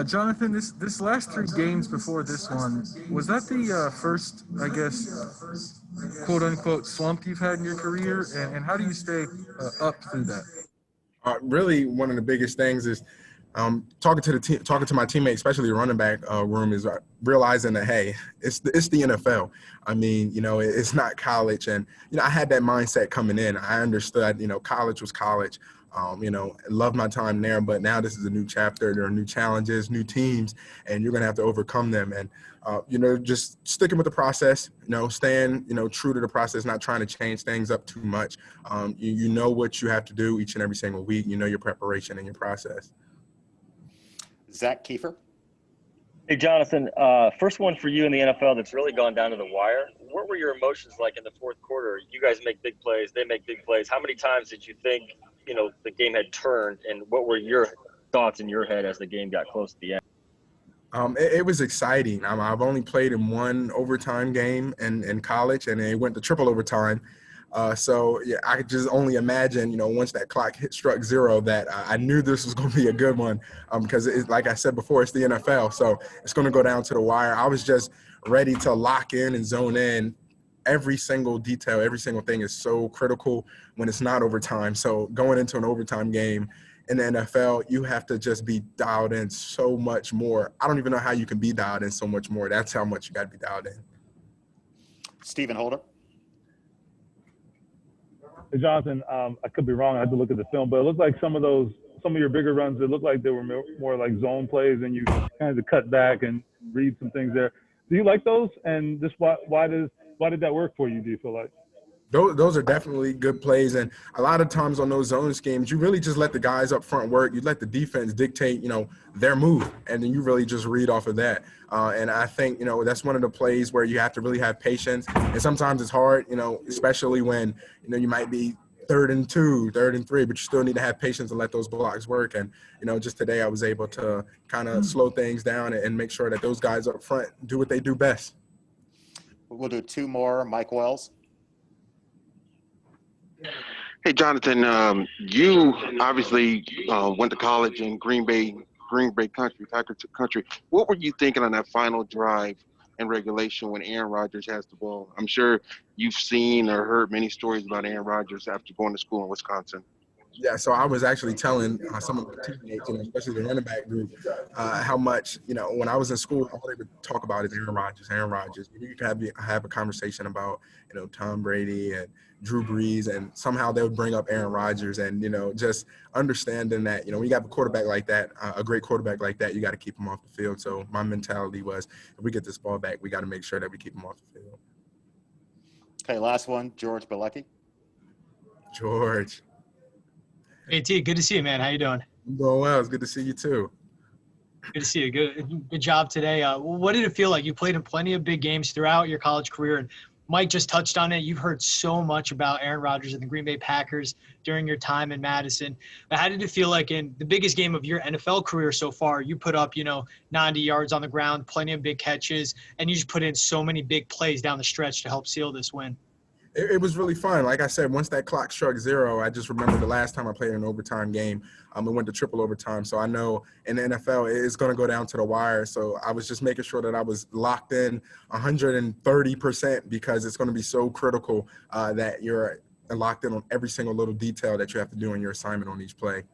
Jonathan, this last three games before this one, was that the first, I guess, quote unquote slump you've had in your career? And how do you stay up through that? Really, one of the biggest things is talking to the team, talking to my teammates, especially the running back room, is realizing that hey, it's the NFL. I mean, it's not college, and I had that mindset coming in. I understood, college was college. Loved my time there, but now this is a new chapter. There are new challenges, new teams, and you're gonna have to overcome them. And just sticking with the process, staying, true to the process, not trying to change things up too much. You know what you have to do each and every single week. You know your preparation and your process. Zach Kiefer. Hey, Jonathan, first one for you in the NFL that's really gone down to the wire. What were your emotions like in the fourth quarter? You guys make big plays. They make big plays. How many times did you think, the game had turned, and what were your thoughts in your head as the game got close to the end? It was exciting. I've only played in one overtime game in college, and it went to triple overtime. So yeah, I could just only imagine, once that clock struck zero, that I knew this was going to be a good one, because like I said before, it's the NFL, so it's going to go down to the wire. I was just ready to lock in and zone in. Every single detail, every single thing is so critical when it's not overtime. So going into an overtime game in the NFL, you have to just be dialed in so much more. I don't even know how you can be dialed in so much more. That's how much you got to be dialed in. Stephen Holder. Hey, Jonathan, I could be wrong. I had to look at the film, but it looked like some of your bigger runs, it looked like they were more like zone plays, and you kind of cut back and read some things there. Do you like those? And just why did that work for you, do you feel like? Those are definitely good plays, and a lot of times on those zone schemes, you really just let the guys up front work. You let the defense dictate, their move, and then you really just read off of that. And I think, that's one of the plays where you have to really have patience, and sometimes it's hard, especially when, you might be 3rd and 2, 3rd and 3, but you still need to have patience and let those blocks work. And, just today I was able to kind of slow things down and make sure that those guys up front do what they do best. We'll do two more. Mike Wells. Hey, Jonathan, you obviously went to college in Green Bay country, Packer country. What were you thinking on that final drive in regulation when Aaron Rodgers has the ball? I'm sure you've seen or heard many stories about Aaron Rodgers after going to school in Wisconsin. Yeah, so I was actually telling some of my teammates, especially the running back group, how much, when I was in school, all they would talk about is Aaron Rodgers, Aaron Rodgers. You could have a conversation about, Tom Brady and Drew Brees, and somehow they would bring up Aaron Rodgers, and, just understanding that, when you got a quarterback like that, a great quarterback like that, you got to keep him off the field. So my mentality was, if we get this ball back, we got to make sure that we keep him off the field. Okay, last one, George Bilecki. George. Hey T, good to see you, man. How you doing? I'm doing well. It's good to see you too. Good to see you. Good job today. What did it feel like? You played in plenty of big games throughout your college career, and Mike just touched on it. You've heard so much about Aaron Rodgers and the Green Bay Packers during your time in Madison. But how did it feel like in the biggest game of your NFL career so far? You put up, 90 yards on the ground, plenty of big catches, and you just put in so many big plays down the stretch to help seal this win. It was really fun. Like I said, once that clock struck zero, I just remember the last time I played an overtime game. It went to triple overtime. So I know in the NFL, it's going to go down to the wire. So I was just making sure that I was locked in 130% because it's going to be so critical that you're locked in on every single little detail that you have to do in your assignment on each play.